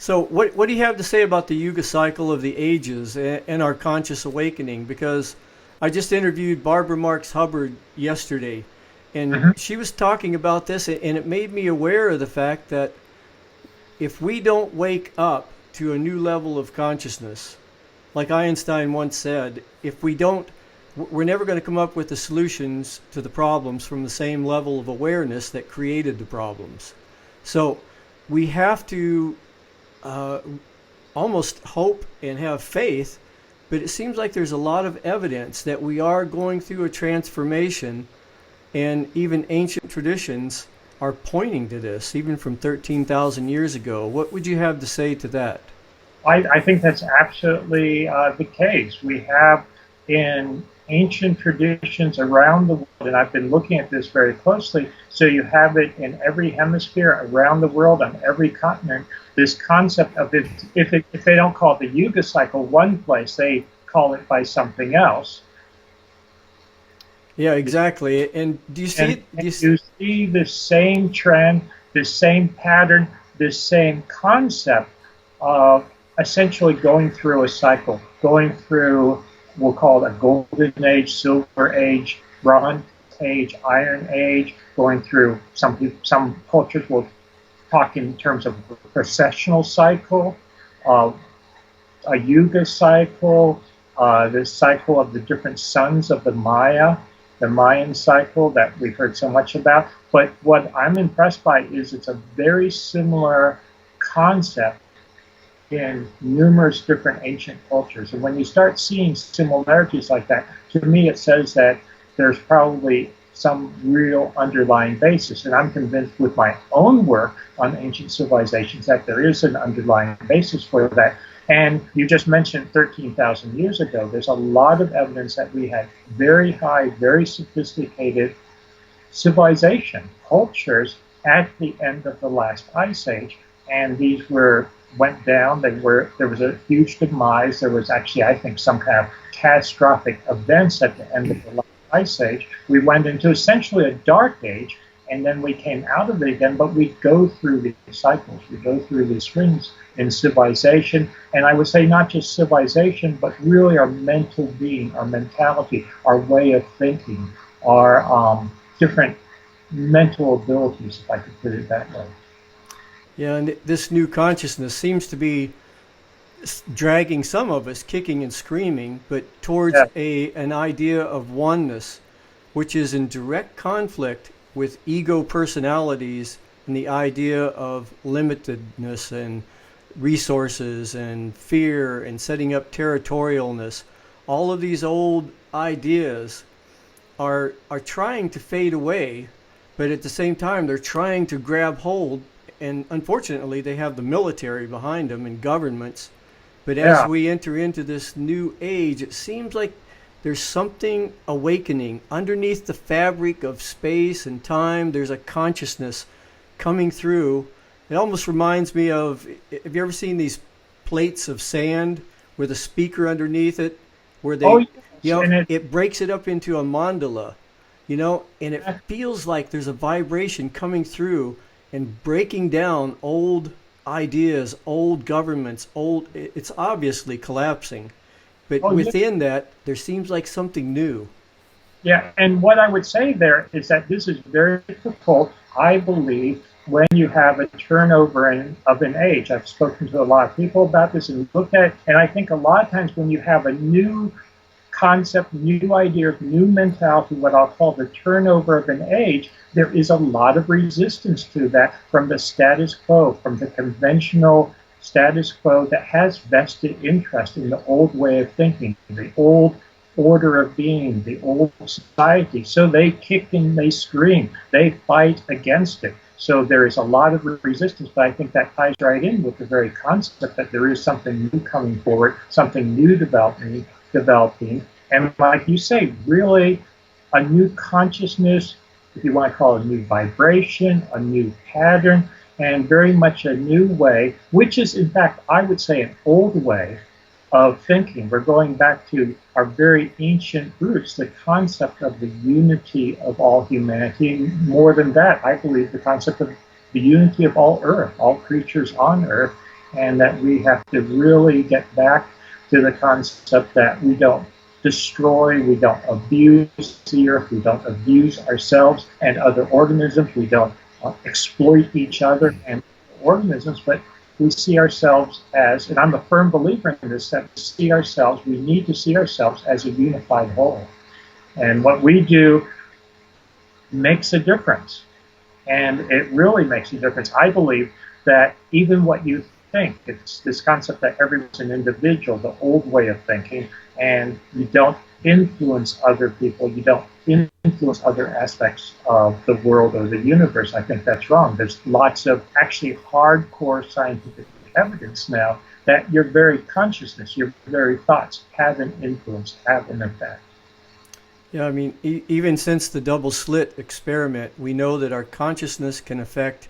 So, what do you have to say about the Yuga cycle of the ages and our conscious awakening? Because I just interviewed Barbara Marx Hubbard yesterday, and Mhm. she was talking about this, and it made me aware of the fact that if we don't wake up to a new level of consciousness, like Einstein once said, if we don't, we're never going to come up with the solutions to the problems from the same level of awareness that created the problems. So we have to uh, almost hope and have faith, but it seems like there's a lot of evidence that we are going through a transformation, and even ancient traditions are pointing to this, even from 13,000 years ago. What would you have to say to that? I think that's absolutely the case. We have in ancient traditions around the world, and I've been looking at this very closely, so you have it in every hemisphere around the world on every continent, this concept of if they don't call it the Yuga cycle one place, they call it by something else. Yeah, exactly. And do you see And, it? and you see the same trend, the same pattern, the same concept of essentially going through a cycle, going through, we'll call it a golden age, silver age, bronze age, iron age, going through some cultures will talk in terms of a processional cycle, uh, a yuga cycle, the cycle of the different suns of the Mayan cycle that we've heard so much about. But what I'm impressed by is it's a very similar concept in numerous different ancient cultures. And when you start seeing similarities like that, to me it says that there's probably some real underlying basis. And I'm convinced with my own work on ancient civilizations that there is an underlying basis for that. And you just mentioned 13,000 years ago. There's a lot of evidence that we had very high, very sophisticated civilization, cultures at the end of the last ice age. And these went down. There was a huge demise. There was actually, I think, some kind of catastrophic events at the end of the last ice age. We went into essentially a dark age, and then we came out of it again. But we go through these cycles. We go through these swings in civilization, and I would say not just civilization, but really our mental being, our mentality, our way of thinking, our different mental abilities, if I could put it that way. Yeah, and this new consciousness seems to be dragging some of us kicking and screaming, but towards Yeah. an idea of oneness, which is in direct conflict with ego personalities and the idea of limitedness and resources and fear and setting up territorialness. All of these old ideas are trying to fade away, but at the same time they're trying to grab hold. And unfortunately, they have the military behind them and governments. But as Yeah. we enter into this new age, it seems like there's something awakening underneath the fabric of space and time. There's a consciousness coming through. It almost reminds me of, have you ever seen these plates of sand with a speaker underneath it, where Oh, they, yes. And it breaks it up into a mandala, and it it, feels like there's a vibration coming through and breaking down old ideas, old governments, it's obviously collapsing. But oh, yeah. within that, there seems like something new. Yeah, and what I would say there is that this is very difficult, I believe, when you have a turnover of an age. I've spoken to a lot of people about this and looked at it, and I think a lot of times when you have a new concept, new idea, new mentality, what I'll call the turnover of an age, there is a lot of resistance to that from the status quo, from the conventional status quo that has vested interest in the old way of thinking, the old order of being, the old society. So they kick and they scream, they fight against it. So there is a lot of resistance, but I think that ties right in with the very concept that there is something new coming forward, something new developing. And like you say, really a new consciousness, if you want to call it a new vibration, a new pattern, and very much a new way, which is in fact, I would say, an old way of thinking. We're going back to our very ancient roots, the concept of the unity of all humanity. More than that, I believe the concept of the unity of all earth, all creatures on earth. and that we have to really get back to the concept that we don't destroy, we don't abuse the earth, we don't abuse ourselves and other organisms, we don't exploit each other and organisms, but we see ourselves as, and I'm a firm believer in this, that we need to see ourselves as a unified whole. And what we do makes a difference. And it really makes a difference. I believe that even what you think, it's this concept that everyone's an individual, the old way of thinking, and you don't influence other people, you don't influence other aspects of the world or the universe. I think that's wrong. There's lots of actually hardcore scientific evidence now that your very consciousness, your very thoughts have an influence, have an effect. Yeah, I mean, even since the double slit experiment, we know that our consciousness can affect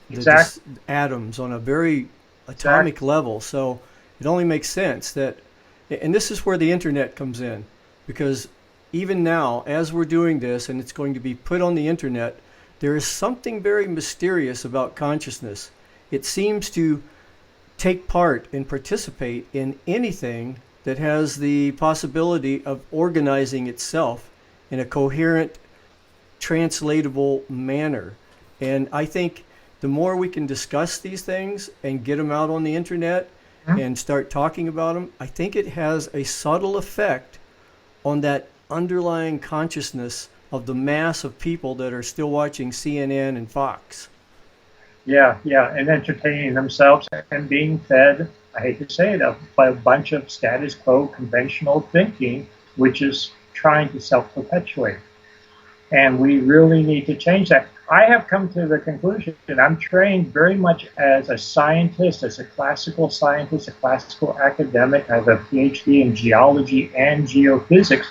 the atoms on a very atomic level. So it only makes sense that, and this is where the internet comes in, because even now, as we're doing this and it's going to be put on the internet, there is something very mysterious about consciousness. It seems to take part and participate in anything that has the possibility of organizing itself in a coherent, translatable manner. And I think the more we can discuss these things and get them out on the internet and start talking about them, I think it has a subtle effect on that underlying consciousness of the mass of people that are still watching CNN and Fox. Yeah, and entertaining themselves and being fed, I hate to say it, by a bunch of status quo conventional thinking, which is trying to self-perpetuate. And we really need to change that. I have come to the conclusion that I'm trained very much as a scientist, as a classical scientist, a classical academic. I have a PhD in geology and geophysics.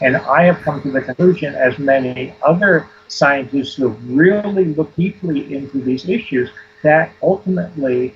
And I have come to the conclusion, as many other scientists who have really looked deeply into these issues, that ultimately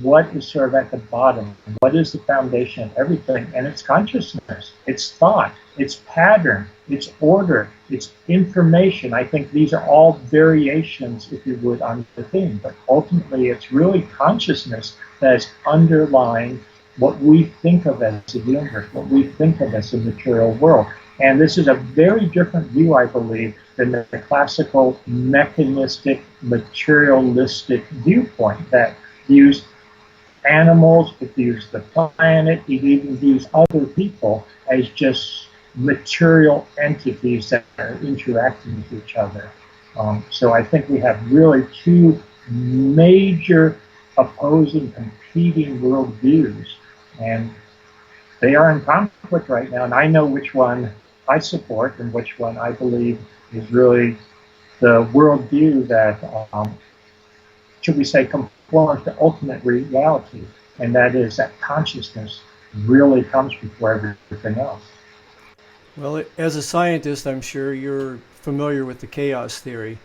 what is sort of at the bottom, what is the foundation of everything, and it's consciousness, it's thought, it's pattern, it's order, it's information. I think these are all variations, if you would, on the theme, but ultimately it's really consciousness that is underlying what we think of as a universe, what we think of as a material world. And this is a very different view, I believe, than the classical mechanistic, materialistic viewpoint that views animals, it views the planet, it even views other people as just material entities that are interacting with each other. So I think we have really two major opposing, competing worldviews, and they are in conflict right now, and I know which one I support and which one I believe is really the worldview that, should we say, conforms to ultimate reality, and that is that consciousness really comes before everything else. Well, as a scientist, I'm sure you're familiar with the chaos theory.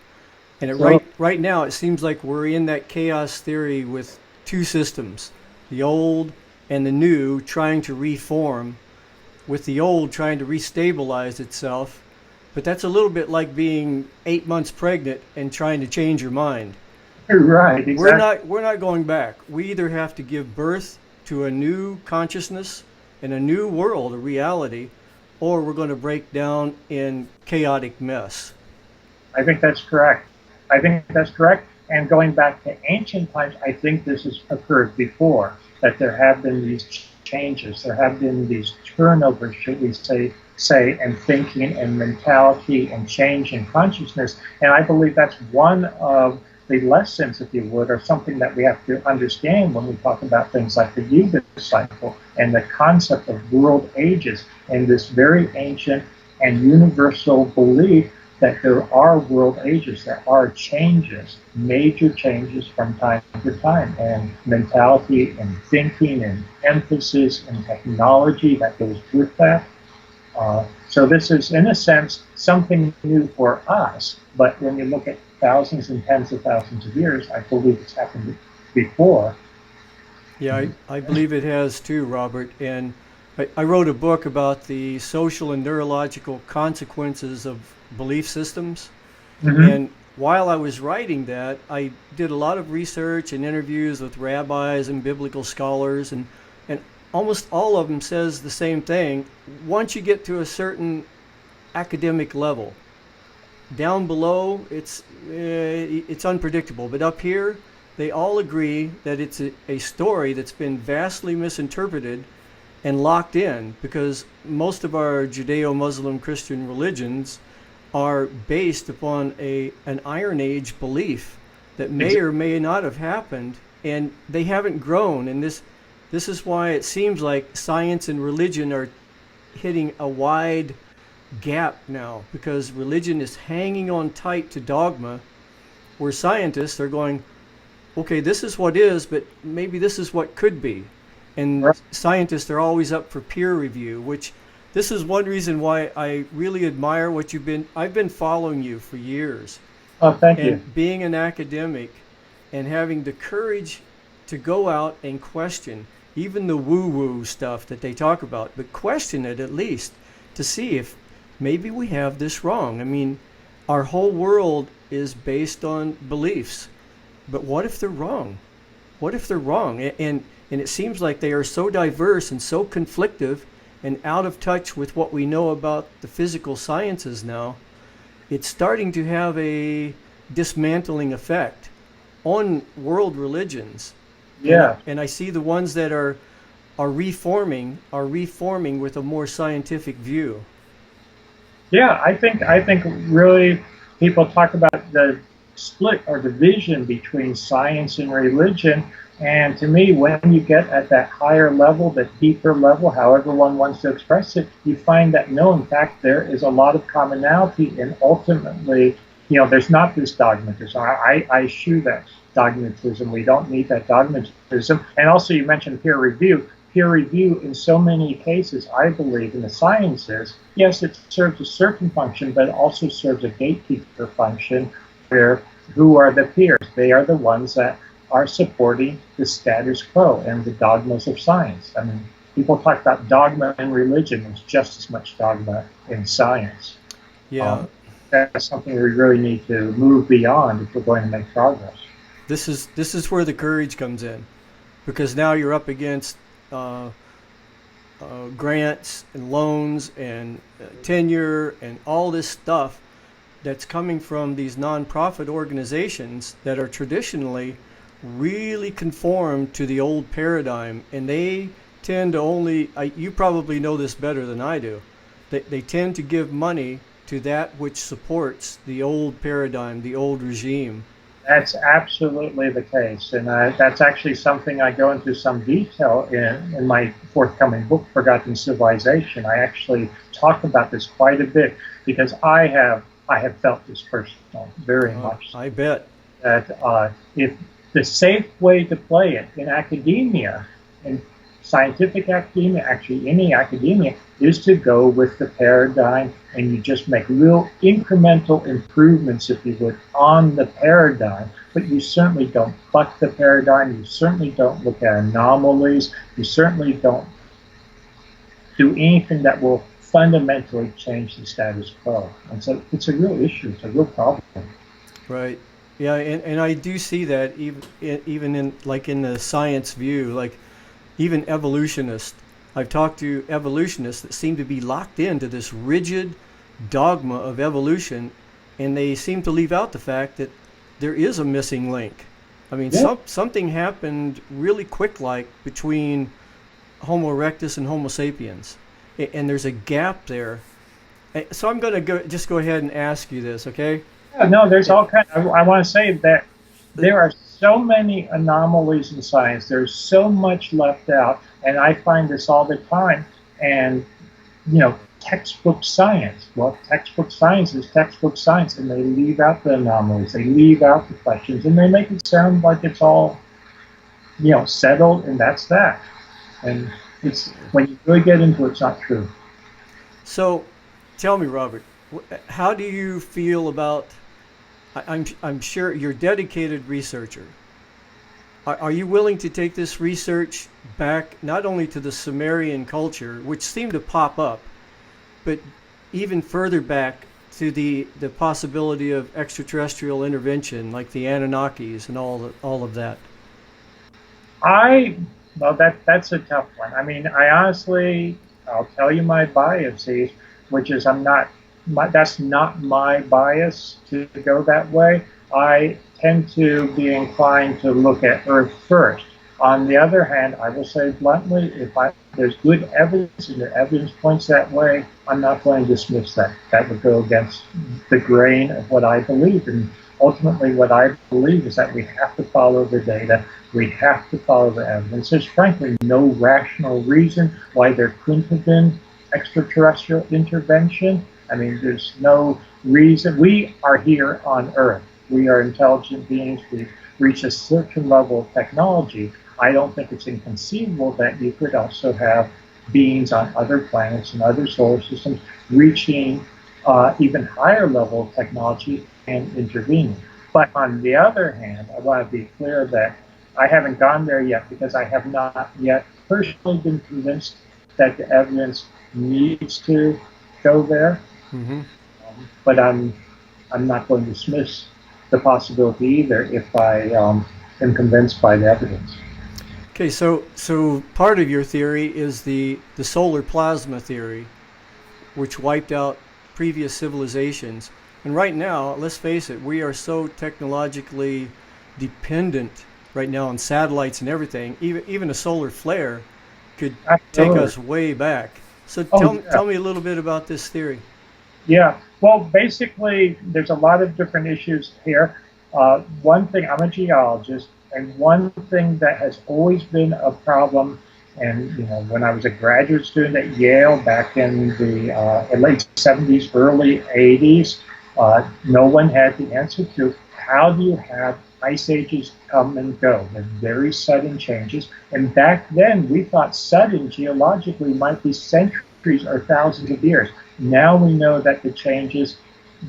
And right now, it seems like we're in that chaos theory with two systems, the old and the new, trying to reform, with the old trying to restabilize itself. But that's a little bit like being 8 months pregnant and trying to change your mind. Right, exactly. We're not going back. We either have to give birth to a new consciousness and a new world, a reality, or we're going to break down in chaotic mess. I think that's correct. And going back to ancient times, I think this has occurred before, that there have been these changes, there have been these turnovers, should we say, in thinking and mentality and change in consciousness. And I believe that's one of the lessons, if you would, or something that we have to understand when we talk about things like the Yuga cycle and the concept of world ages, and this very ancient and universal belief that there are world ages, there are changes, major changes from time to time, and mentality and thinking and emphasis and technology that goes with that. So this is, in a sense, something new for us, but when you look at thousands and tens of thousands of years, I believe it's happened before. Yeah, I believe it has too, Robert. And I wrote a book about the social and neurological consequences of belief systems. Mm-hmm. And while I was writing that, I did a lot of research and interviews with rabbis and biblical scholars, and almost all of them says the same thing. Once you get to a certain academic level, down below it's unpredictable, but up here they all agree that it's a story that's been vastly misinterpreted and locked in, because most of our Judeo-Muslim Christian religions are based upon an Iron Age belief that may or may not have happened, and they haven't grown. And this is why it seems like science and religion are hitting a wide gap now, because religion is hanging on tight to dogma, where scientists are going, okay, this is what is, but maybe this is what could be. And scientists are always up for peer review, which this is one reason why I really admire what I've been following you for years. Oh, thank you. Being an academic and having the courage to go out and question even the woo-woo stuff that they talk about, but question it at least to see if maybe we have this wrong. I mean, our whole world is based on beliefs, but what if they're wrong? What if they're wrong? And it seems like they are so diverse and so conflictive and out of touch with what we know about the physical sciences now. It's starting to have a dismantling effect on world religions. Yeah. And I see the ones that are reforming with a more scientific view. Yeah, I think really people talk about the split or division between science and religion. And to me, when you get at that higher level, that deeper level, however one wants to express it, you find that no, in fact, there is a lot of commonality, and ultimately, there's not this dogmatism. I eschew that dogmatism. We don't need that dogmatism. And also, you mentioned peer review. Peer review, in so many cases, I believe, in the sciences, yes, it serves a certain function, but it also serves a gatekeeper function, where who are the peers? They are the ones that are supporting the status quo and the dogmas of science. I mean, people talk about dogma in religion. There's just as much dogma in science. Yeah. That's something we really need to move beyond if we're going to make progress. This is where the courage comes in, because now you're up against grants and loans and tenure and all this stuff that's coming from these nonprofit organizations that are traditionally really conform to the old paradigm, and they tend to only, you probably know this better than I do, they tend to give money to that which supports the old paradigm, the old regime. That's absolutely the case, and that's actually something I go into some detail in my forthcoming book, Forgotten Civilization. I actually talk about this quite a bit, because I have felt this personally very much. I bet. That if the safe way to play it in academia, in scientific academia, actually any academia, is to go with the paradigm, and you just make real incremental improvements, if you would, on the paradigm. But you certainly don't buck the paradigm. You certainly don't look at anomalies. You certainly don't do anything that will fundamentally change the status quo. And so it's a real issue. It's a real problem. Right. Yeah, and I do see that even in the science view, like even evolutionists. I've talked to evolutionists that seem to be locked into this rigid dogma of evolution, and they seem to leave out the fact that there is a missing link. I mean, something happened really quick, like between Homo erectus and Homo sapiens, and there's a gap there. So I'm going to just go ahead and ask you this, okay? Yeah, no, there's all kinds. I want to say that there are so many anomalies in science. There's so much left out, and I find this all the time. And textbook science. Well, textbook science is textbook science, and they leave out the anomalies. They leave out the questions, and they make it sound like it's all, settled, and that's that. And it's when you really get into it, it's not true. So, tell me, Robert, how do you feel about? I'm sure you're a dedicated researcher. Are you willing to take this research back not only to the Sumerian culture, which seemed to pop up, but even further back to the possibility of extraterrestrial intervention, like the Anunnakis and all of that? Well, that's a tough one. I mean, I honestly, I'll tell you my biases, which is that's not my bias to go that way. I tend to be inclined to look at Earth first. On the other hand, I will say bluntly, there's good evidence and the evidence points that way, I'm not going to dismiss that. That would go against the grain of what I believe. And ultimately, what I believe is that we have to follow the data. We have to follow the evidence. There's frankly no rational reason why there couldn't have been extraterrestrial intervention. I mean, there's no reason. We are here on Earth. We are intelligent beings. We've reached a certain level of technology. I don't think it's inconceivable that you could also have beings on other planets and other solar systems reaching even higher level of technology and intervening. But on the other hand, I want to be clear that I haven't gone there yet because I have not yet personally been convinced that the evidence needs to go there. Mm-hmm. But I'm not going to dismiss the possibility either if I am convinced by the evidence. Okay, so part of your theory is the solar plasma theory, which wiped out previous civilizations. And right now, let's face it, we are so technologically dependent right now on satellites and everything. Even a solar flare could take us way back. So tell me a little bit about this theory. Yeah, well, basically, there's a lot of different issues here. One thing, I'm a geologist, and one thing that has always been a problem, and when I was a graduate student at Yale back in the late 70s, early 80s, no one had the answer to how do you have ice ages come and go, the very sudden changes. And back then, we thought sudden geologically might be centuries or thousands of years. Now we know that the changes,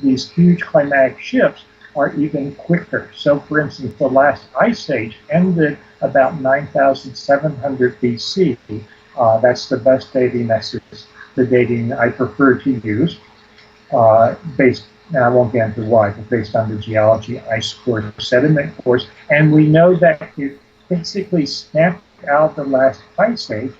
these huge climatic shifts, are even quicker. So, for instance, the last ice age ended about 9,700 BC. That's the best dating. That's the dating I prefer to use, based, and I won't get into why, but based on the geology ice core sediment cores. And we know that it basically snapped out the last ice age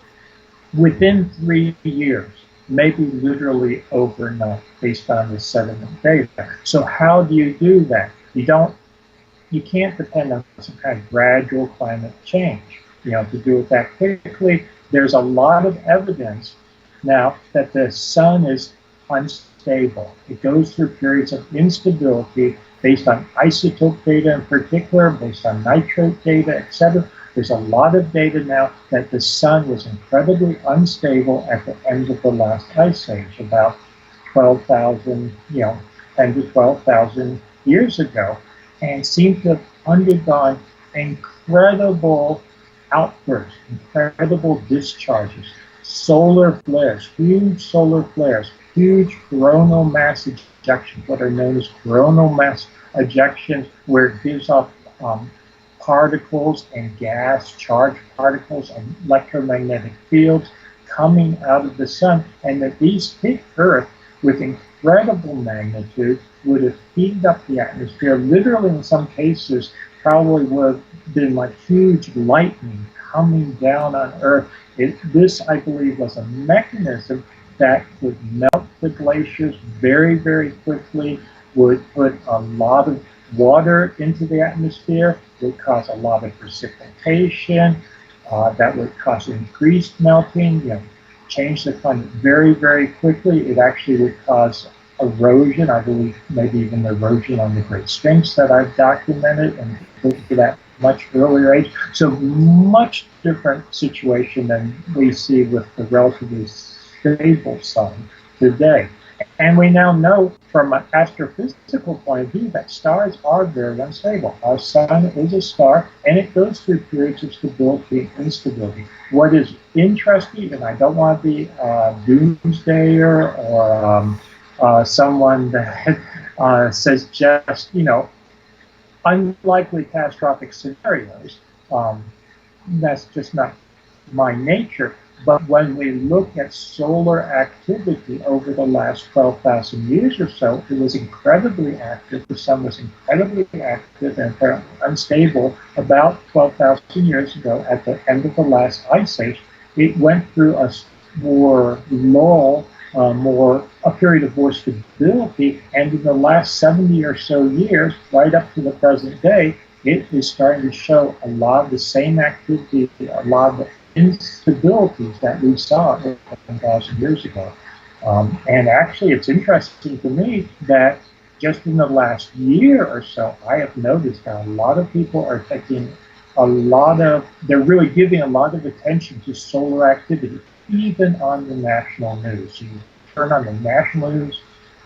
within 3 years. Maybe literally overnight, based on the sediment data. So how do you do that? You can't depend on some kind of gradual climate change, to do it that quickly. There's a lot of evidence now that the sun is unstable. It goes through periods of instability based on isotope data in particular, based on nitrate data, etc. There's a lot of data now that the sun was incredibly unstable at the end of the last ice age, about 12,000, 10 to 12,000 years ago, and seemed to have undergone incredible outbursts, incredible discharges, solar flares, huge coronal mass ejections, what are known as coronal mass ejections, where it gives off particles and gas, charged particles and electromagnetic fields coming out of the sun, and that these hit Earth with incredible magnitude, would have heated up the atmosphere, literally in some cases probably would have been like huge lightning coming down on Earth. This, I believe, was a mechanism that would melt the glaciers very, very quickly, would put a lot of water into the atmosphere, would cause a lot of precipitation, that would cause increased melting, change the climate very, very quickly. It actually would cause erosion, I believe maybe even erosion on the Great Sphinx that I've documented, and to that much earlier age. So much different situation than we see with the relatively stable sun today. And we now know from an astrophysical point of view that stars are very unstable. Our sun is a star, and it goes through periods of stability and instability. What is interesting, and I don't want to be a doomsdayer or someone that says just, unlikely catastrophic scenarios, that's just not my nature. But when we look at solar activity over the last 12,000 years or so, it was incredibly active. The sun was incredibly active and apparently unstable about 12,000 years ago at the end of the last ice age. It went through a more lull, a period of more stability, and in the last 70 or so years, right up to the present day, it is starting to show a lot of the same activity, a lot of the instabilities that we saw 1,000 years ago. And actually, it's interesting to me that just in the last year or so, I have noticed that a lot of people are taking they're really giving a lot of attention to solar activity, even on the national news. You turn on the national news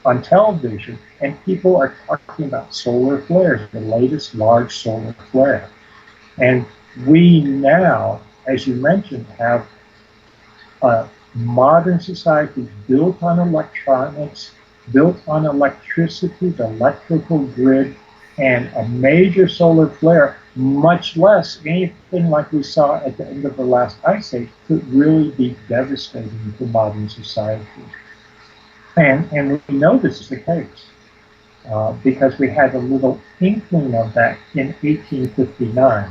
on television, and people are talking about solar flares, the latest large solar flare. And we now, as you mentioned, have a modern society built on electronics, built on electricity, the electrical grid, and a major solar flare, much less anything like we saw at the end of the last ice age, could really be devastating to modern society. And we know this is the case because we had a little inkling of that in 1859.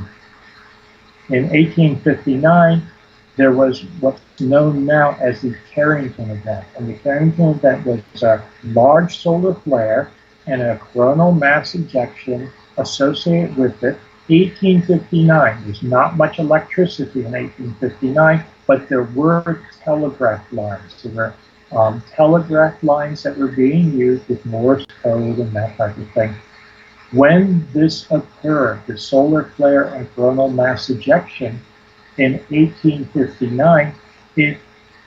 In 1859, there was what's known now as the Carrington event. And the Carrington event was a large solar flare and a coronal mass ejection associated with it. 1859, there's not much electricity in 1859, but there were telegraph lines. There were telegraph lines that were being used with Morse code and that type of thing. When this occurred, the solar flare and coronal mass ejection in 1859, it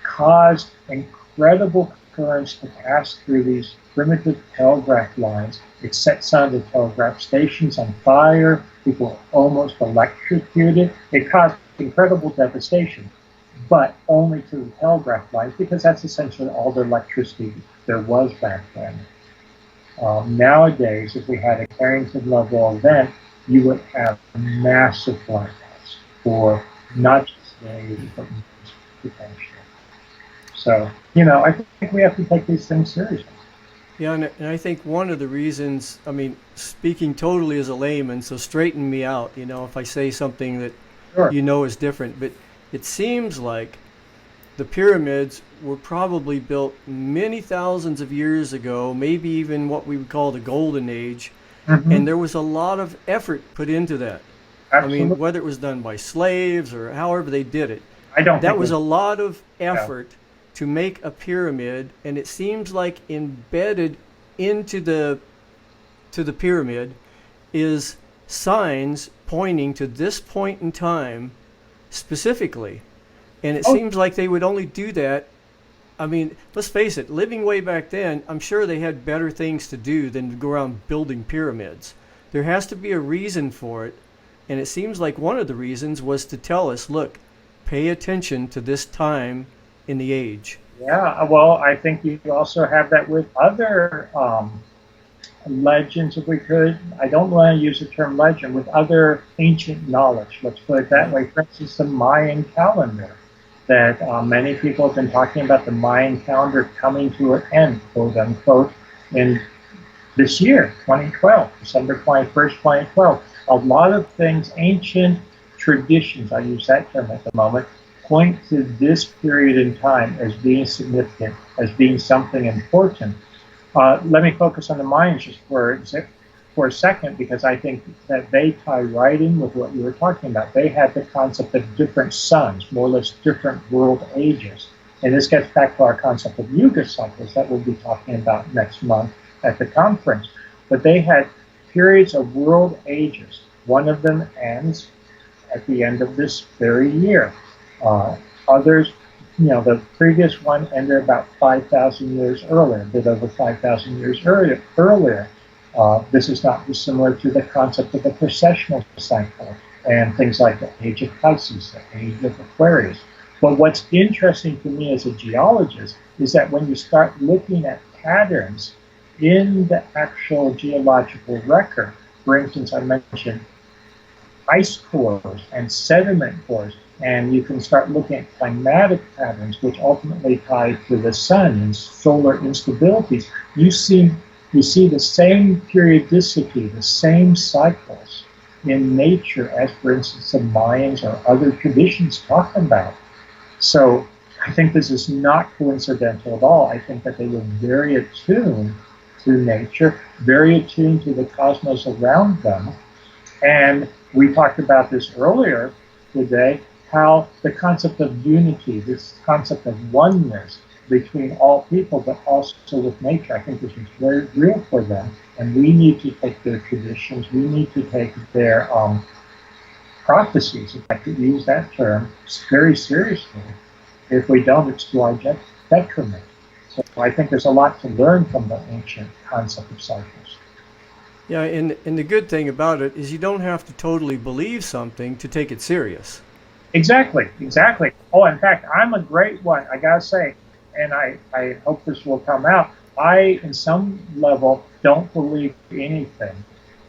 caused incredible currents to pass through these primitive telegraph lines. It set some of the telegraph stations on fire. People were almost electrocuted. It caused incredible devastation, but only to the telegraph lines because that's essentially all the electricity there was back then. Nowadays, if we had a Carrington level event, you would have massive blackouts for not just days, but months potentially. So, I think we have to take these things seriously. Yeah, and I think one of the reasons, I mean, speaking totally as a layman, so straighten me out, if I say something that Sure. is different, but it seems like the pyramids were probably built many thousands of years ago, maybe even what we would call the golden age, and there was a lot of effort put into that. Absolutely. I mean, whether it was done by slaves or however they did it, I don't that think was a lot of effort to make a pyramid, and it seems like embedded into the pyramid is signs pointing to this point in time specifically. And it seems like they would only do that. I mean, let's face it, living way back then, I'm sure they had better things to do than to go around building pyramids. There has to be a reason for it. And it seems like one of the reasons was to tell us, look, pay attention to this time in the age. Yeah, well, I think you also have that with other legends, if we could. I don't want to use the term legend, with other ancient knowledge, let's put it that way. For instance, the Mayan calendar, that many people have been talking about the Mayan calendar coming to an end, quote unquote, in this year, 2012, December 21st, 2012. A lot of things, ancient traditions, I use that term at the moment, point to this period in time as being significant, as being something important. Let me focus on the Mayans just for a second, because I think that they tie right in with what you were talking about. They had the concept of different suns, more or less different world ages. And this gets back to our concept of Yuga cycles that we'll be talking about next month at the conference. But they had periods of world ages. One of them ends at the end of this very year. Others, the previous one ended about 5,000 years earlier, a bit over 5,000 years earlier. This is not dissimilar to the concept of the precessional cycle and things like the age of Pisces, the age of Aquarius. But what's interesting to me as a geologist is that when you start looking at patterns in the actual geological record, for instance, I mentioned ice cores and sediment cores, and you can start looking at climatic patterns, which ultimately tie to the sun and solar instabilities. You see the same periodicity, the same cycles in nature as, for instance, the Mayans or other traditions talk about. So I think this is not coincidental at all. I think that they were very attuned to nature, very attuned to the cosmos around them. And we talked about this earlier today, how the concept of unity, this concept of oneness between all people, but also with nature, I think this is very real for them. And we need to take their traditions, we need to take their prophecies, if I could use that term, very seriously. If we don't, it's to our detriment. So I think there's a lot to learn from the ancient concept of cycles. Yeah, and the good thing about it is you don't have to totally believe something to take it serious. Exactly, exactly. Oh, in fact, I'm a great one, I gotta say, and I hope this will come out. I, in some level, don't believe anything,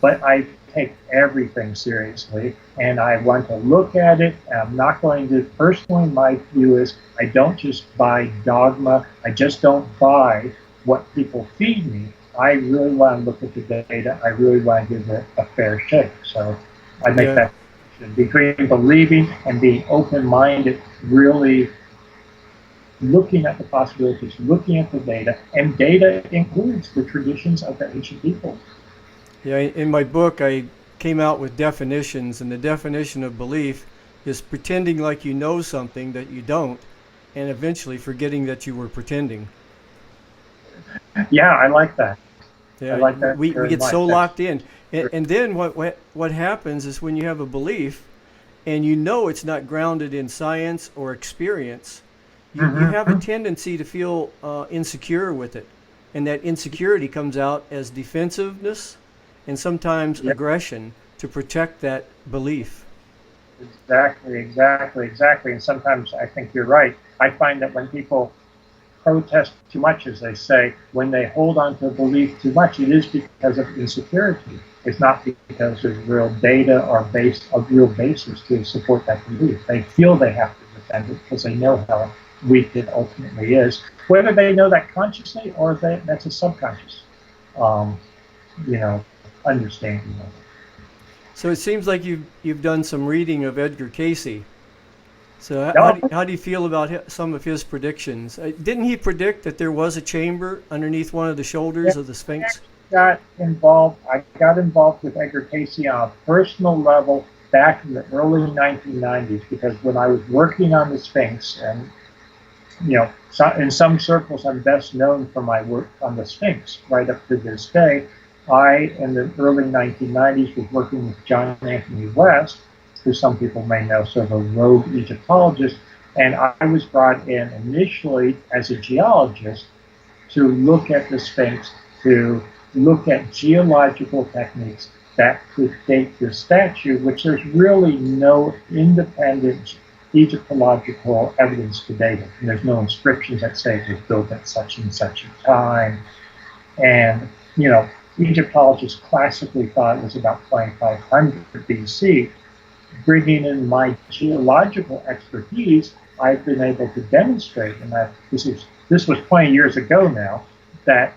but I take everything seriously, and I want to look at it. I'm not going to, personally, my view is I don't just buy dogma, I just don't buy what people feed me. I really want to look at the data, I really want to give it a fair shake. So I make that between believing and being open-minded, really looking at the possibilities, looking at the data, and data includes the traditions of the ancient people. Yeah, in my book, I came out with definitions, and the definition of belief is pretending like you know something that you don't, and eventually forgetting that you were pretending. Yeah, I like that. Yeah, I like that we very get much. so That's locked in, true. and then what happens is when you have a belief, and you know it's not grounded in science or experience, you have a Mm-hmm. tendency to feel insecure with it, and that insecurity comes out as defensiveness and sometimes Yeah, aggression to protect that belief. exactly. And sometimes I think you're right. I find that when people protest too much, as they say, when they hold on to a belief too much, it is because of insecurity. It's not because there's real data or a real basis to support that belief. They feel they have to defend it because they know how weak it ultimately is, whether they know that consciously or that's a subconscious, um, you know, understanding of it. So it seems like you've done some reading of Edgar Casey. So No, how do you feel about some of his predictions? Didn't he predict that there was a chamber underneath one of the yeah, shoulders of the I Sphinx? actually got involved. I got involved with Edgar Casey on a personal level back in the early 1990s because when I was working on the Sphinx, and in some circles, I'm best known for my work on the Sphinx. Right up to this day, I, in the early 1990s, was working with John Anthony West, who some people may know, sort of a rogue Egyptologist, and I was brought in initially as a geologist to look at the Sphinx, to look at geological techniques that could date the statue, which there's really no independent Egyptological evidence to date it. And there's no inscriptions that say it was built at such and such a time. And, Egyptologists classically thought it was about 2500 BC. Bringing in my geological expertise, I've been able to demonstrate, and this was 20 years ago now, that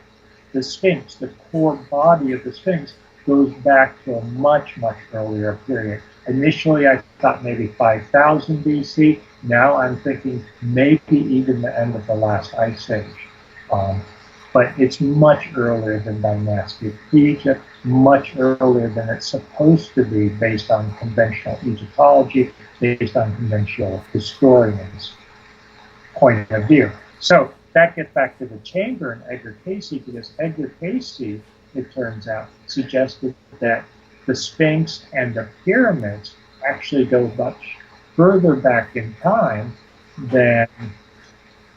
the Sphinx, the core body of the Sphinx, goes back to a much, much earlier period. Initially, I thought maybe 5000 BC. Now I'm thinking maybe even the end of the last ice age. Um, but it's much earlier than dynastic Egypt, much earlier than it's supposed to be based on conventional Egyptology, based on conventional historians' point of view. So that gets back to the chamber and Edgar Casey, because Edgar Casey, it turns out, suggested that the Sphinx and the pyramids actually go much further back in time than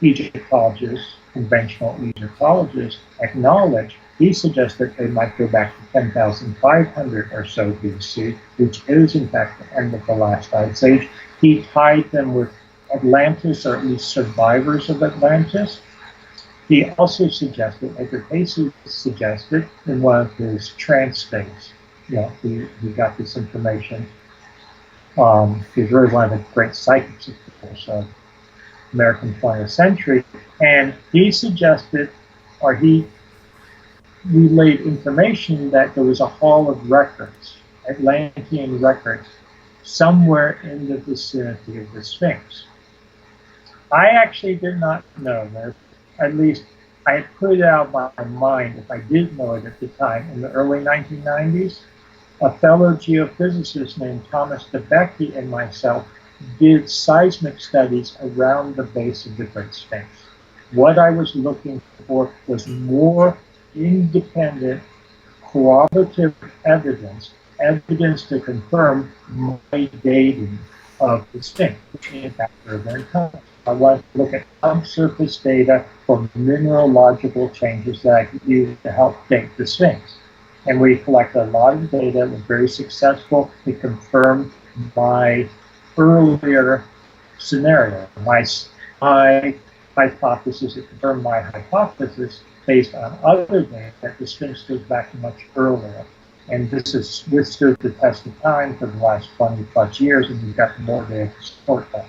Egyptologists, conventional Egyptologists, acknowledge. He suggested they might go back to 10,500 or so BC, which is in fact the end of the last ice age. He tied them with Atlantis, or at least survivors of Atlantis. He also suggested, Edgar Casey suggested in one of his trance states, we got this information, He's really one of the great psychics, of course, of American 20th century. And he suggested, or he relayed information that there was a hall of records, Atlantean records, somewhere in the vicinity of the Sphinx. I actually did not know this. At least I had put it out of my mind, if I did know it at the time, in the early 1990s. A fellow geophysicist named Thomas DeBecke and myself did seismic studies around the base of the Great Sphinx. What I was looking for was more independent, corroborative evidence to confirm my dating of the Sphinx, which in fact further time. I wanted to look at subsurface data for mineralogical changes that I could use to help date the Sphinx. And we collected a lot of data. It was very successful. It confirmed my earlier scenario, my hypothesis. It confirmed my hypothesis based on other data that the Sphinx goes back much earlier. And this has withstood the test of time for the last 20 plus years, and we've got more data to support that.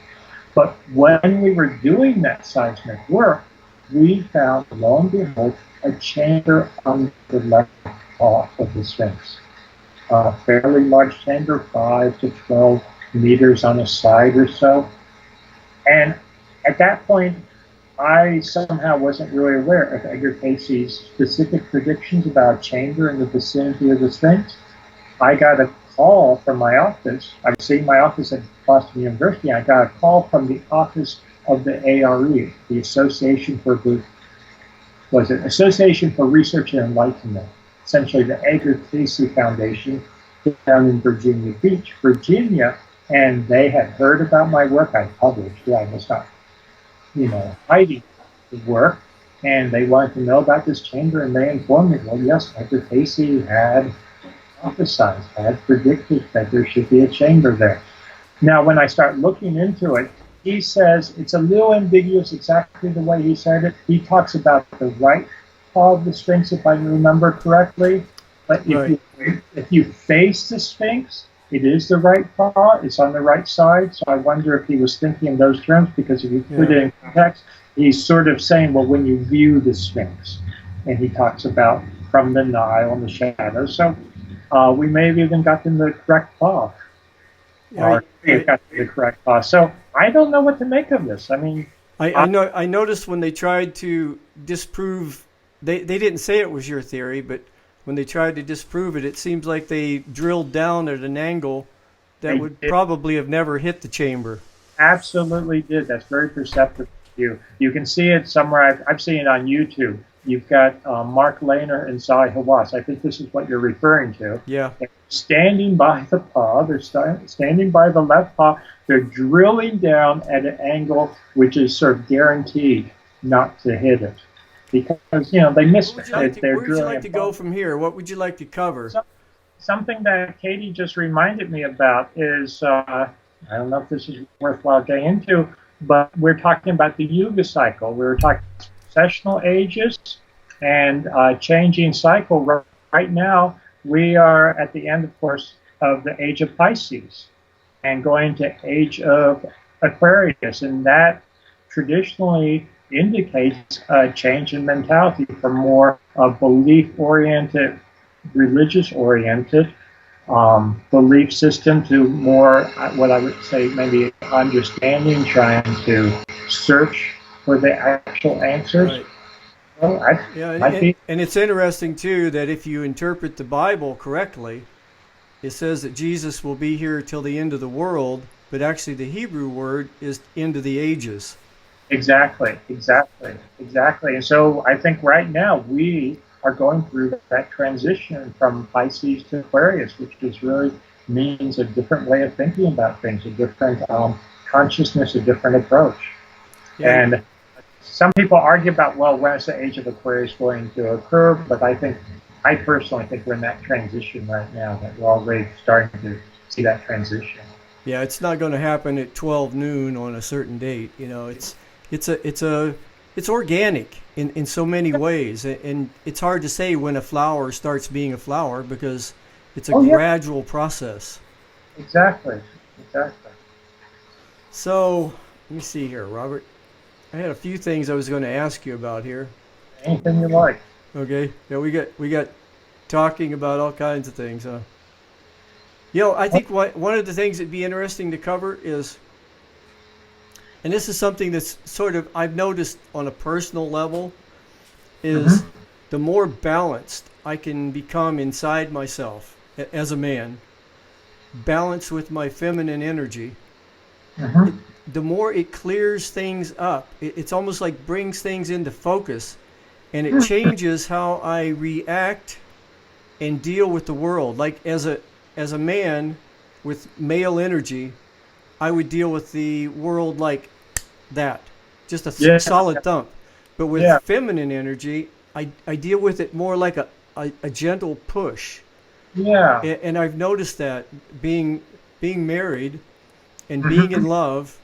But when we were doing that seismic work, we found, lo and behold, a chamber on the left paw of the Sphinx. A fairly large chamber, 5 to 12 meters on a side or so. And at that point, I somehow wasn't really aware of Edgar Cayce's specific predictions about a chamber in the vicinity of the Sphinx. I got a call from my office. I was sitting in my office at Boston University. I got a call from the office of the ARE, the Association for Research and Enlightenment, essentially the Edgar Cayce Foundation down in Virginia Beach, Virginia, and they had heard about my work. I published it. I was not, hiding the work, and they wanted to know about this chamber, and they informed me, well, yes, Edgar Cayce had prophesied, had predicted that there should be a chamber there. Now, when I start looking into it, he says it's a little ambiguous exactly the way he said it. He talks about the right paw of the Sphinx, if I remember correctly. But if you face the Sphinx, it is the right paw. It's on the right side. So I wonder if he was thinking in those terms, because if you put it in context, he's sort of saying, well, when you view the Sphinx, and he talks about from the Nile and the shadows. So we may have even gotten the correct paw. Or got the correct paw. So I don't know what to make of this. I mean, I noticed when they tried to disprove, they didn't say it was your theory, but when they tried to disprove it, it seems like they drilled down at an angle that would probably have never hit the chamber. Absolutely did. That's very perceptive to you. You can see it somewhere. I've seen it on YouTube. You've got Mark Lehner and Zahi Hawass. I think this is what you're referring to. Yeah. They're standing by the paw. They're standing by the left paw. They're drilling down at an angle which is sort of guaranteed not to hit it. Because, they missed it. Where would you like to go from here? What would you like to cover? Something that Katie just reminded me about is, I don't know if this is worthwhile getting into, but we're talking about the Yuga cycle. We were talking successional ages and changing cycle. Right now, we are at the end, of course, of the age of Pisces and going to age of Aquarius, and that traditionally indicates a change in mentality from more belief-oriented, religious-oriented belief system to more what I would say maybe understanding, trying to search for the actual answers. Right. Well, and it's interesting, too, that if you interpret the Bible correctly, it says that Jesus will be here till the end of the world, but actually the Hebrew word is end of the ages. Exactly. And so I think right now we are going through that transition from Pisces to Aquarius, which just really means a different way of thinking about things, a different consciousness, a different approach. Yeah. And some people argue about, well, when is the age of Aquarius going to occur? But I personally think we're in that transition right now, that we're already starting to see that transition. Yeah, it's not going to happen at 12 noon on a certain date. It's organic in so many ways, and it's hard to say when a flower starts being a flower because it's a gradual process. Exactly. Exactly. So let me see here, Robert. I had a few things I was going to ask you about here. Anything you like. Okay. Yeah, we got talking about all kinds of things. I think one of the things that'd be interesting to cover is, and this is something that's sort of I've noticed on a personal level, is Mm-hmm. the more balanced I can become inside myself as a man, balanced with my feminine energy, it, Mm-hmm. the more it clears things up. It's almost like brings things into focus, and it changes how I react and deal with the world. Like as a man with male energy, I would deal with the world like that, just a Yeah. solid thump. But with Yeah. feminine energy, I deal with it more like a gentle push. Yeah. And I've noticed that being married and being in Mm-hmm. love,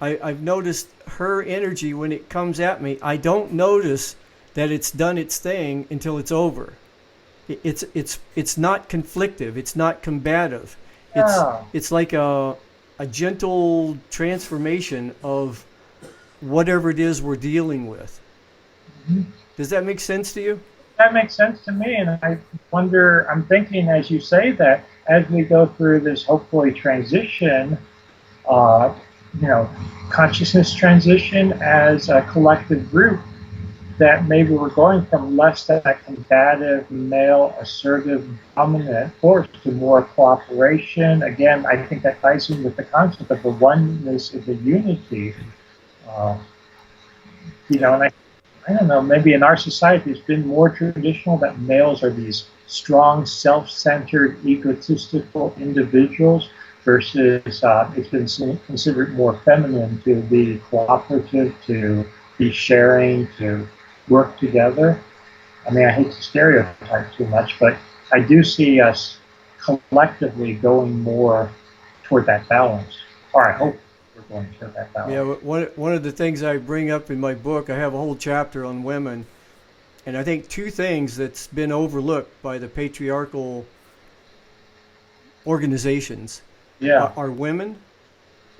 I've noticed her energy when it comes at me. I don't notice that it's done its thing until it's over. It's not conflictive. It's not combative. It's Yeah. it's like a gentle transformation of whatever it is we're dealing with. Mhm. Does that make sense to you? That makes sense to me, and I wonder. I'm thinking as you say that, as we go through this hopefully transition, uh, you know, consciousness transition as a collective group, that maybe we're going from less that combative, male, assertive, dominant force to more cooperation. Again, I think that ties in with the concept of the oneness of the unity. Uh, Yeah. and I don't know, maybe in our society it's been more traditional that males are these strong, self-centered, egotistical individuals versus it's been considered more feminine to be cooperative, to be sharing, to work together. I mean, I hate to stereotype too much, but I do see us collectively going more toward that balance, or I hope we're going toward that Yeah, balance. one of the things I bring up in my book, I have a whole chapter on women, and I think two things that's been overlooked by the patriarchal organizations Yeah. are women.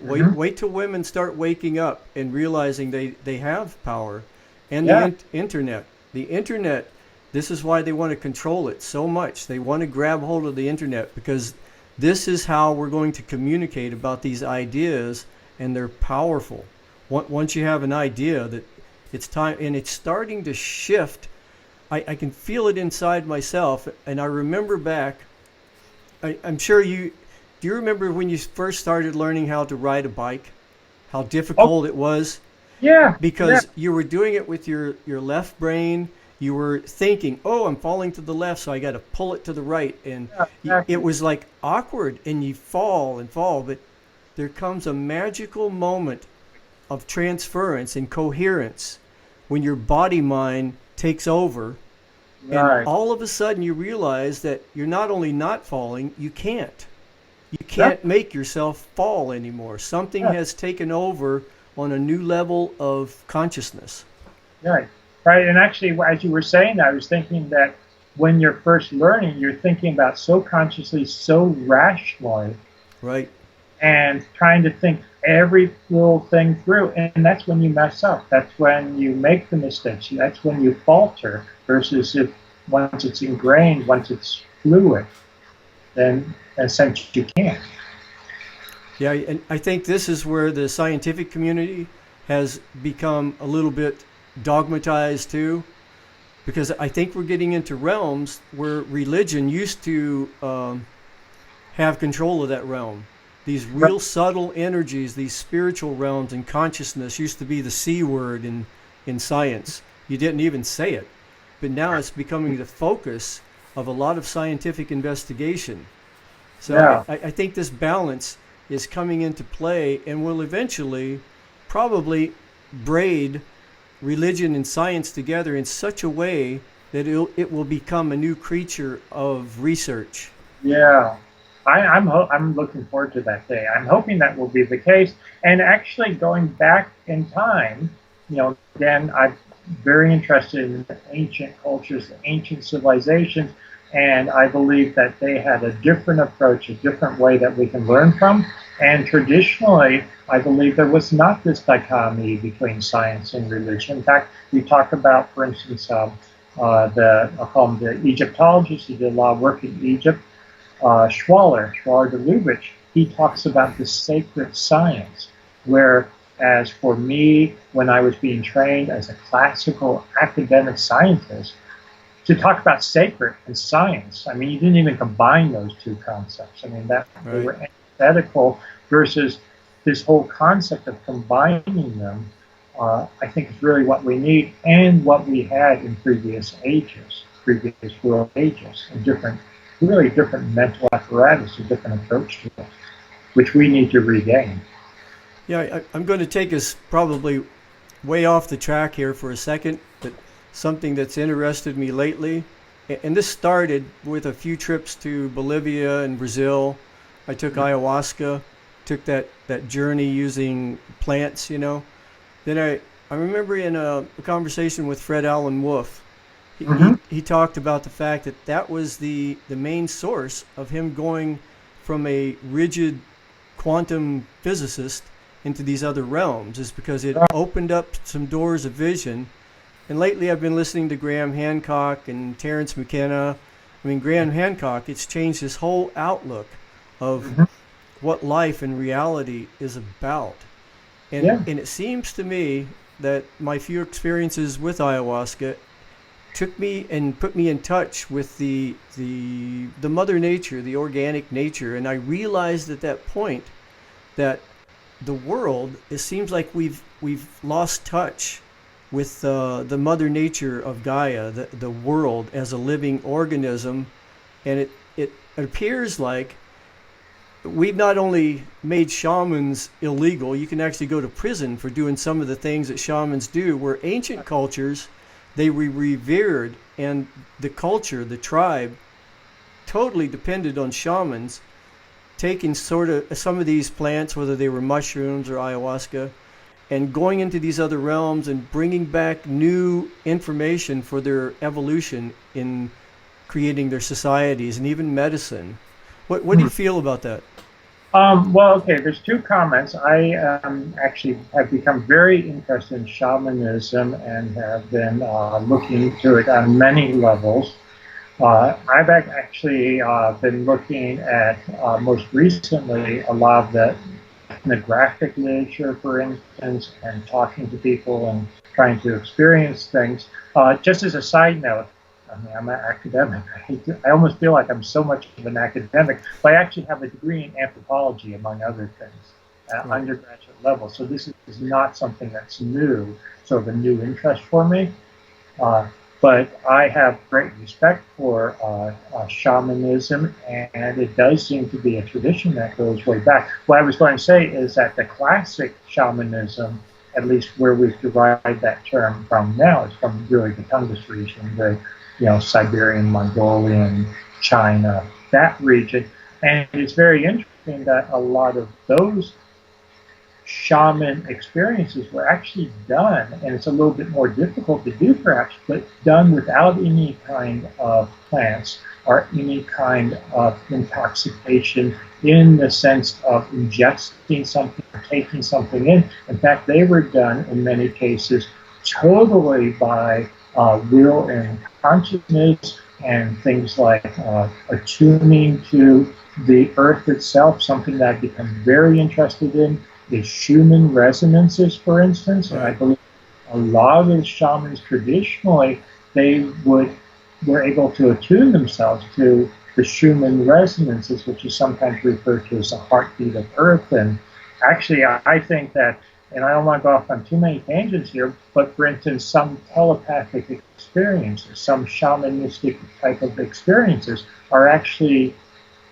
Hmm. Wait till women start waking up and realizing they have power, and the Yeah. internet. The internet. This is why they want to control it so much. They want to grab hold of the internet because this is how we're going to communicate about these ideas, and they're powerful. Once you have an idea that it's time, and it's starting to shift. I can feel it inside myself, and I remember back. I'm sure you. Do you remember when you first started learning how to ride a bike? How Oh, difficult it was? yeah. Yeah. Because you were doing it with your left brain. You were thinking, oh, I'm falling to the left, so I got to pull it to the right. And Yeah, it exactly. was like awkward, and you fall and fall. But there comes a magical moment of transference and coherence when your body mind takes over. And Right. all of a sudden, you realize that you're not only not falling, you can't. You Yeah. can't make yourself fall anymore. Something Yeah. has taken over on a new level of consciousness. Right. Right. And actually, as you were saying, I was thinking that when you're first learning, you're thinking about so consciously, so rationally, Right? and trying to think every little thing through. And that's when you mess up. That's when you make the mistakes. That's when you falter. Versus if once it's ingrained, once it's fluid, then in a sense you can't. Yeah, and I think this is where the scientific community has become a little bit dogmatized too, because I think we're getting into realms where religion used to have control of that realm. These Right. real subtle energies, these spiritual realms and consciousness used to be the C word in science. You didn't even say it. But now it's becoming the focus of a lot of scientific investigation. So Yeah. I think this balance is coming into play and will eventually probably braid religion and science together in such a way that it will become a new creature of research. Yeah, I'm looking forward to that day. I'm hoping that will be the case. And actually, going back in time, again, I'm very interested in ancient cultures, ancient civilizations, and I believe that they had a different approach, a different way that we can learn from. And traditionally, I believe there was not this dichotomy between science and religion. In fact, we talk about, for instance, I'll call him the Egyptologist. He did a lot of work in Egypt. Schwaller de Lubitsch, he talks about the sacred science, whereas for me, when I was being trained as a classical academic scientist, to talk about sacred and science, I mean, you didn't even combine those two concepts. I mean, that they were antithetical versus this whole concept of combining them. I think is really what we need and what we had in previous world ages, and really different mental apparatus, a different approach to it, which we need to regain. Yeah, I'm going to take us probably way off the track here for a second, but something that's interested me lately, and this started with a few trips to Bolivia and Brazil. I took ayahuasca, took that journey using plants, Then I remember in a conversation with Fred Allen Wolf, he talked about the fact that was the main source of him going from a rigid quantum physicist into these other realms, is because it opened up some doors of vision. And lately I've been listening to Graham Hancock and Terence McKenna. I mean, Graham Hancock, it's changed his whole outlook of what life and reality is about. And it seems to me that my few experiences with ayahuasca took me and put me in touch with the mother nature, the organic nature, and I realized at that point that the world, it seems like we've lost touch with the mother nature of Gaia, the world as a living organism, and it appears like we've not only made shamans illegal, you can actually go to prison for doing some of the things that shamans do, where ancient cultures, they were revered, and the culture, the tribe, totally depended on shamans taking sort of some of these plants, whether they were mushrooms or ayahuasca, and going into these other realms and bringing back new information for their evolution in creating their societies and even medicine. What do you feel about that? Well, okay, there's two comments. I actually have become very interested in shamanism and have been looking into it on many levels. I've actually been looking at, most recently, a lot of the ethnographic literature, for instance, and talking to people and trying to experience things. Just as a side note, I mean, I'm an academic. I almost feel like I'm so much of an academic, but I actually have a degree in anthropology, among other things, at undergraduate level. So this is not something that's new, sort of a new interest for me. But I have great respect for shamanism, and it does seem to be a tradition that goes way back. What I was going to say is that the classic shamanism, at least where we've derived that term from now, is from really the Tungus region, the Siberian, Mongolian, China, that region. And it's very interesting that a lot of those shaman experiences were actually done, and it's a little bit more difficult to do perhaps, but done without any kind of plants or any kind of intoxication in the sense of ingesting something or taking something in. In fact, they were done in many cases totally by will and consciousness, and things like attuning to the earth itself, something that I've become very interested in is Schumann resonances, for instance. And I believe a lot of the shamans traditionally, they were able to attune themselves to the Schumann resonances, which is sometimes referred to as the heartbeat of Earth. And actually, I think that, and I don't want to go off on too many tangents here, but for instance, some telepathic experiences, some shamanistic type of experiences are actually,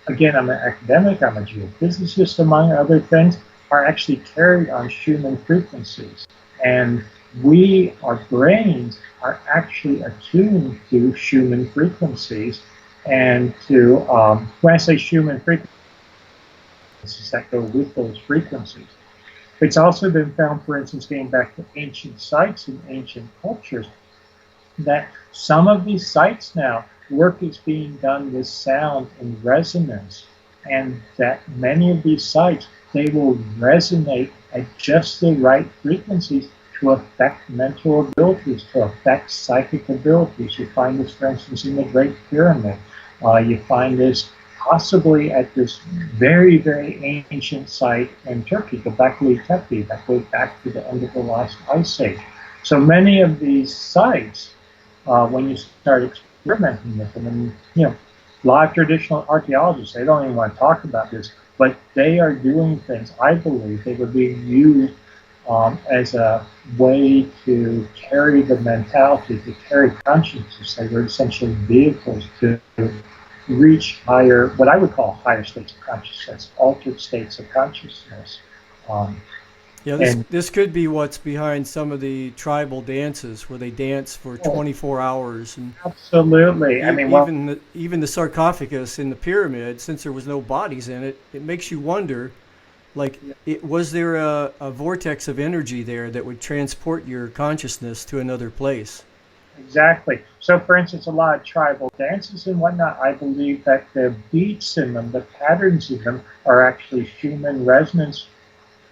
again, I'm an academic, I'm a geophysicist, among other things, are actually carried on Schumann frequencies. And our brains are actually attuned to Schumann frequencies. And to, when I say Schumann frequencies that go with those frequencies, it's also been found, for instance, getting back to ancient sites and ancient cultures, that some of these sites now, work is being done with sound and resonance, and that many of these sites they will resonate at just the right frequencies to affect mental abilities, to affect psychic abilities. You find this, for instance, in the Great Pyramid. You find this possibly at this very, very ancient site in Turkey, Göbekli Tepe, that goes back to the end of the last ice age. So many of these sites, when you start experimenting with them, and a lot of traditional archaeologists, they don't even want to talk about this, but they are doing things, I believe, they were being used as a way to carry the mentality, to carry consciousness. They were essentially vehicles to reach higher, what I would call higher states of consciousness, altered states of consciousness. Yeah, this could be what's behind some of the tribal dances where they dance for 24 hours. And absolutely. I mean, even the sarcophagus in the pyramid, since there was no bodies in it, it makes you wonder, like, was there a vortex of energy there that would transport your consciousness to another place? Exactly. So, for instance, a lot of tribal dances and whatnot, I believe that the beats in them, the patterns in them, are actually Schumann resonance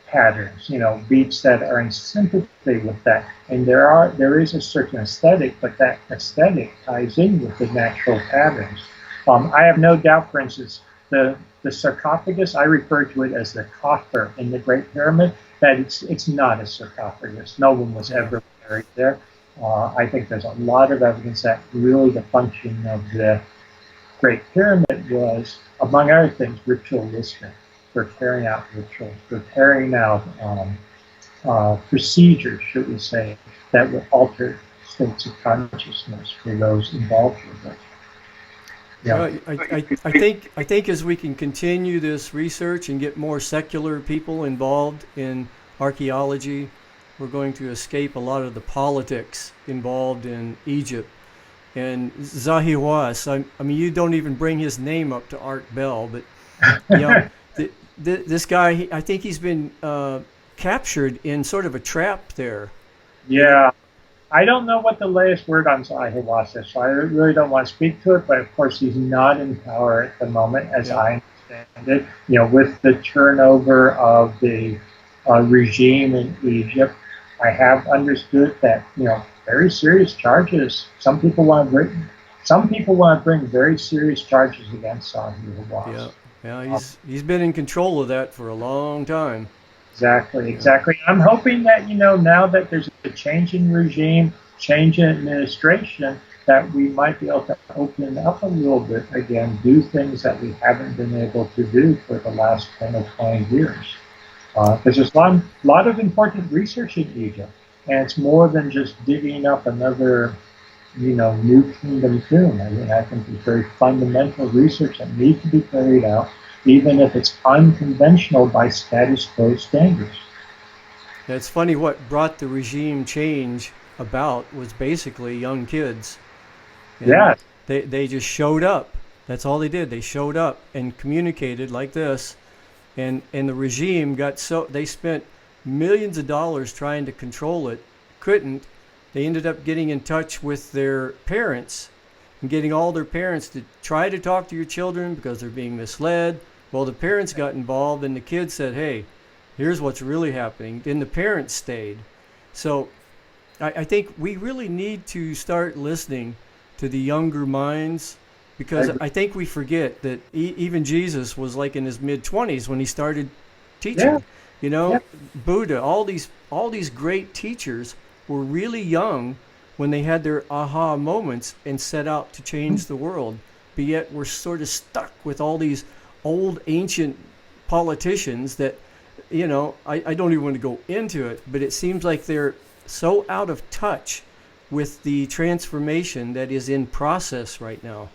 patterns, beats that are in sympathy with that. And there is a certain aesthetic, but that aesthetic ties in with the natural patterns. I have no doubt, for instance, the sarcophagus, I refer to it as the coffer in the Great Pyramid, that it's not a sarcophagus. No one was ever buried there. I think there's a lot of evidence that really the function of the Great Pyramid was, among other things, ritualistic. For carrying out rituals, for carrying out procedures, should we say, that would alter states of consciousness for those involved with it. Yeah. I think as we can continue this research and get more secular people involved in archaeology, we're going to escape a lot of the politics involved in Egypt. And Zahi Hawass, I mean, you don't even bring his name up to Art Bell, but this guy, I think he's been captured in sort of a trap there. Yeah. I don't know what the latest word on Zahi Hawass is, so I really don't want to speak to it, but of course he's not in power at the moment, as I understand it. With the turnover of the regime in Egypt, I have understood that, very serious charges. Some people want to bring very serious charges against Zahi Hawass. Yeah, he's been in control of that for a long time. Exactly. I'm hoping that, now that there's a change in regime, change in administration, that we might be able to open up a little bit again, do things that we haven't been able to do for the last 10 or 20 years. Because there's a lot of important research in Egypt, and it's more than just digging up another new kingdom tomb. I mean, I think there's very fundamental research that needs to be carried out, even if it's unconventional by status quo standards. Yeah, it's funny, what brought the regime change about was basically young kids. Yeah. They just showed up. That's all they did. They showed up and communicated like this. And the regime they spent millions of dollars trying to control it, couldn't. They ended up getting in touch with their parents and getting all their parents to try to talk to your children because they're being misled. Well, the parents got involved and the kids said, hey, here's what's really happening. Then the parents stayed. So I think we really need to start listening to the younger minds, because I think we forget that even Jesus was like in his mid-20s when he started teaching. Buddha, all these great teachers were really young when they had their aha moments and set out to change the world. But yet we're sort of stuck with all these old ancient politicians that, I don't even want to go into it, but it seems like they're so out of touch with the transformation that is in process right now.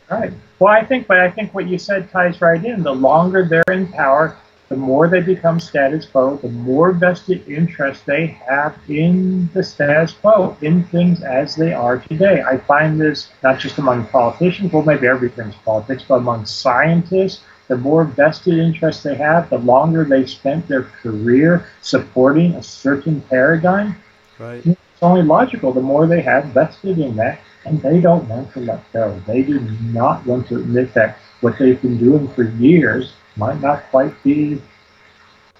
Right. Well, I think what you said ties right in. The longer they're in power, the more they become status quo, the more vested interest they have in the status quo, in things as they are today. I find this not just among politicians, well, maybe everything's politics, but among scientists, the more vested interest they have, the longer they've spent their career supporting a certain paradigm. Right. It's only logical. The more they have vested in that, and they don't want to let go. They do not want to admit that what they've been doing for years might not quite be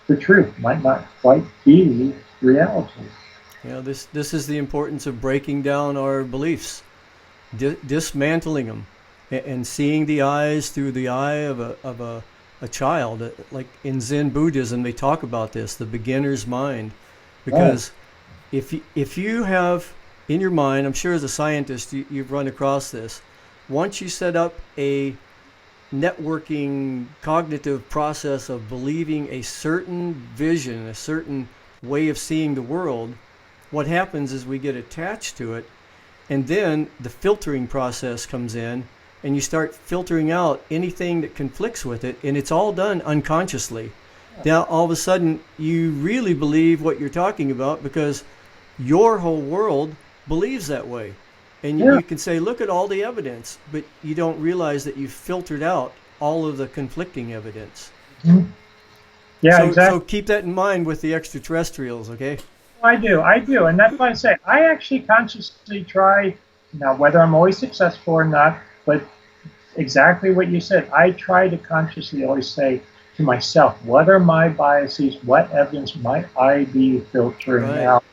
the truth, might not quite be reality. This is the importance of breaking down our beliefs, dismantling them, and seeing the eyes through the eye of a child. Like in Zen Buddhism, they talk about this, the beginner's mind, because if you have in your mind, I'm sure as a scientist you've run across this, once you set up a networking cognitive process of believing a certain vision, a certain way of seeing the world, what happens is we get attached to it, and then the filtering process comes in, and you start filtering out anything that conflicts with it, and it's all done unconsciously. Now all of a sudden you really believe what you're talking about because your whole world believes that way. And you can say, look at all the evidence, but you don't realize that you've filtered out all of the conflicting evidence. Mm-hmm. Yeah, exactly. So keep that in mind with the extraterrestrials, okay? I do. And that's why I say, I actually consciously try, now whether I'm always successful or not, but exactly what you said, I try to consciously always say to myself, what are my biases? What evidence might I be filtering out?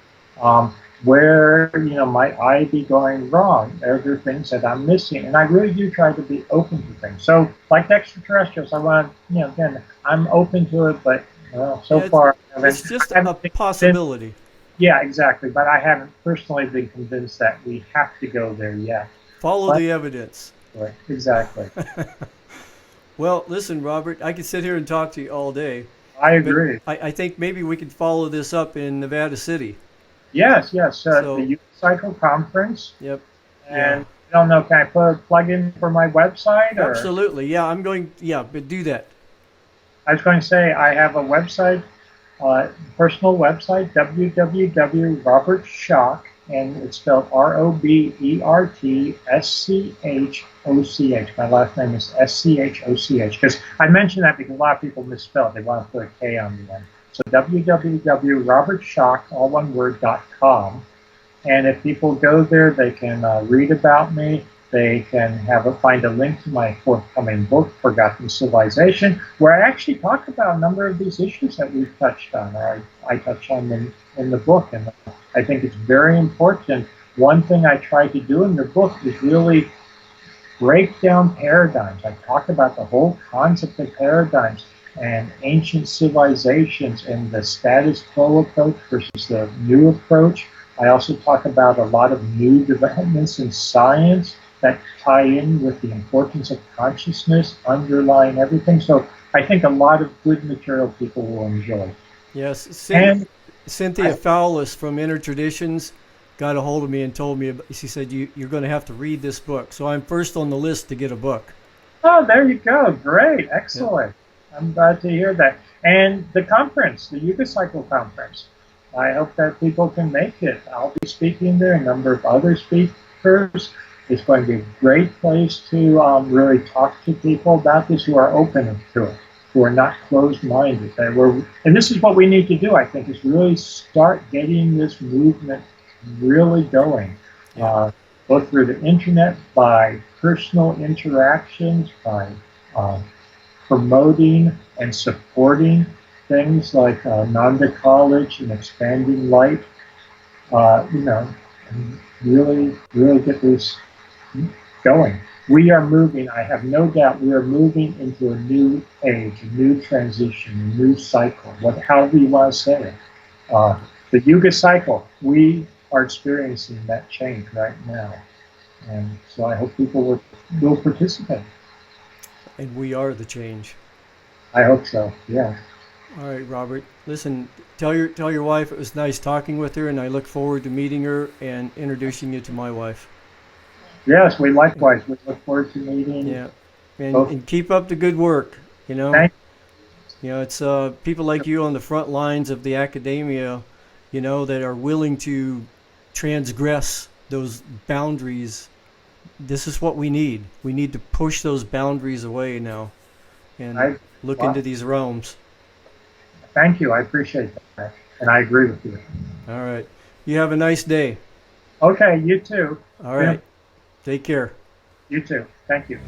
Where might I be going wrong? Are there things that I'm missing? And I really do try to be open to things. So, like the extraterrestrials, I want again, I'm open to it, but far, it's just a possibility. Yeah, exactly. But I haven't personally been convinced that we have to go there yet. Follow the evidence. Right, exactly. Well, listen, Robert, I could sit here and talk to you all day. I agree. I think maybe we could follow this up in Nevada City. Yes. The Youth Cycle Conference. Yep. And I don't know, can I put a plug in for my website? Or? Absolutely. But do that. I was going to say I have a website, personal website, www.robertschoch, and it's spelled ROBERTSCHOCH. My last name is SCHOCH, because I mention that because a lot of people misspell it. They want to put a K on the end. So www.robertschoch, all one word, .com. And if people go there, they can read about me. They can find a link to my forthcoming book, Forgotten Civilization, where I actually talk about a number of these issues that we've touched on, or I touch on them in the book. And I think it's very important. One thing I try to do in the book is really break down paradigms. I talk about the whole concept of paradigms and ancient civilizations and the status quo approach versus the new approach. I also talk about a lot of new developments in science that tie in with the importance of consciousness underlying everything. So I think a lot of good material people will enjoy. Yes, Cynthia Fowlis from Inner Traditions got a hold of me and told me, she said, you're going to have to read this book. So I'm first on the list to get a book. Oh, there you go. Great. Excellent. Yeah. I'm glad to hear that. And the conference, the Yuga Cycle Conference, I hope that people can make it. I'll be speaking there, a number of other speakers. It's going to be a great place to really talk to people about this who are open to it, who are not closed-minded. And this is what we need to do, I think, is really start getting this movement really going, both through the internet, by personal interactions, by promoting and supporting things like Nanda College and Expanding Light, and really get this going. We are moving, I have no doubt, we are moving into a new age, a new transition, a new cycle, however you want to say it. The Yuga cycle, we are experiencing that change right now. And so I hope people will participate. And we are the change. I hope so, yeah. All right, Robert. Listen, tell your wife it was nice talking with her, and I look forward to meeting her and introducing you to my wife. Yes, we likewise. We look forward to meeting. Yeah, and keep up the good work. Thank you. It's people like you on the front lines of the academia, that are willing to transgress those boundaries. This is what we need. We need to push those boundaries away now, and look into these realms. Thank you. I appreciate that. And I agree with you. All right. You have a nice day. Okay, you too. All right. Take care. You too. Thank you.